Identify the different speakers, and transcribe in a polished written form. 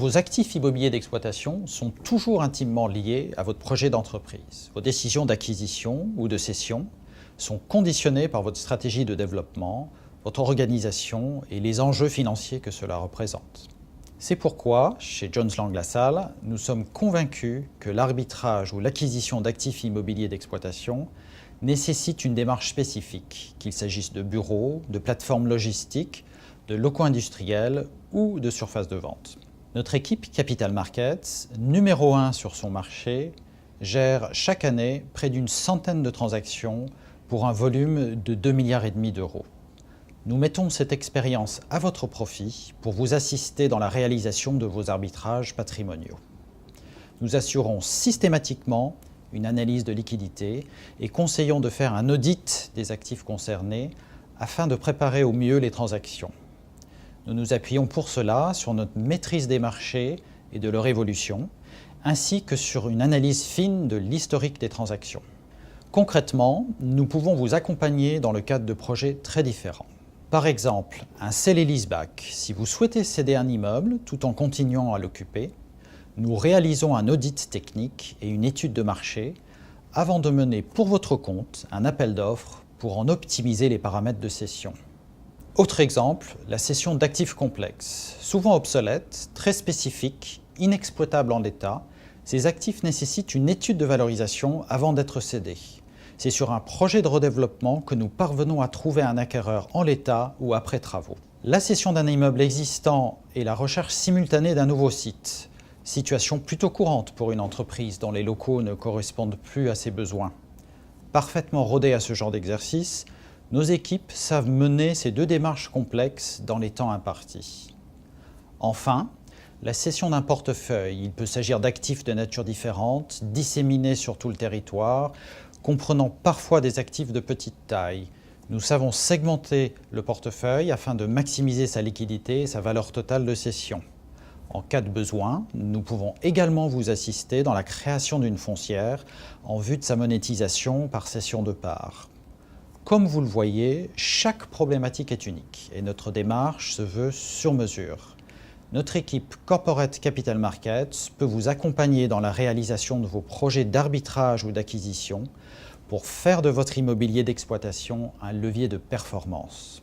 Speaker 1: Vos actifs immobiliers d'exploitation sont toujours intimement liés à votre projet d'entreprise. Vos décisions d'acquisition ou de cession sont conditionnées par votre stratégie de développement, votre organisation et les enjeux financiers que cela représente. C'est pourquoi, chez Jones Lang LaSalle, nous sommes convaincus que l'arbitrage ou l'acquisition d'actifs immobiliers d'exploitation nécessite une démarche spécifique, qu'il s'agisse de bureaux, de plateformes logistiques, de locaux industriels ou de surfaces de vente. Notre équipe Capital Markets, numéro 1 sur son marché, gère chaque année près d'une centaine de transactions pour un volume de 2,5 milliards d'euros. Nous mettons cette expérience à votre profit pour vous assister dans la réalisation de vos arbitrages patrimoniaux. Nous assurons systématiquement une analyse de liquidité et conseillons de faire un audit des actifs concernés afin de préparer au mieux les transactions. Nous nous appuyons pour cela sur notre maîtrise des marchés et de leur évolution, ainsi que sur une analyse fine de l'historique des transactions. Concrètement, nous pouvons vous accompagner dans le cadre de projets très différents. Par exemple, un sell et leaseback. Si vous souhaitez céder un immeuble tout en continuant à l'occuper, nous réalisons un audit technique et une étude de marché avant de mener pour votre compte un appel d'offres pour en optimiser les paramètres de cession. Autre exemple, la cession d'actifs complexes. Souvent obsolètes, très spécifiques, inexploitables en l'état, ces actifs nécessitent une étude de valorisation avant d'être cédés. C'est sur un projet de redéveloppement que nous parvenons à trouver un acquéreur en l'état ou après travaux. La cession d'un immeuble existant et la recherche simultanée d'un nouveau site. Situation plutôt courante pour une entreprise dont les locaux ne correspondent plus à ses besoins. Parfaitement rodées à ce genre d'exercice, nos équipes savent mener ces deux démarches complexes dans les temps impartis. Enfin, la cession d'un portefeuille. Il peut s'agir d'actifs de nature différente, disséminés sur tout le territoire, comprenant parfois des actifs de petite taille. Nous savons segmenter le portefeuille afin de maximiser sa liquidité et sa valeur totale de cession. En cas de besoin, nous pouvons également vous assister dans la création d'une foncière en vue de sa monétisation par cession de parts. Comme vous le voyez, chaque problématique est unique et notre démarche se veut sur mesure. Notre équipe Corporate Capital Markets peut vous accompagner dans la réalisation de vos projets d'arbitrage ou d'acquisition pour faire de votre immobilier d'exploitation un levier de performance.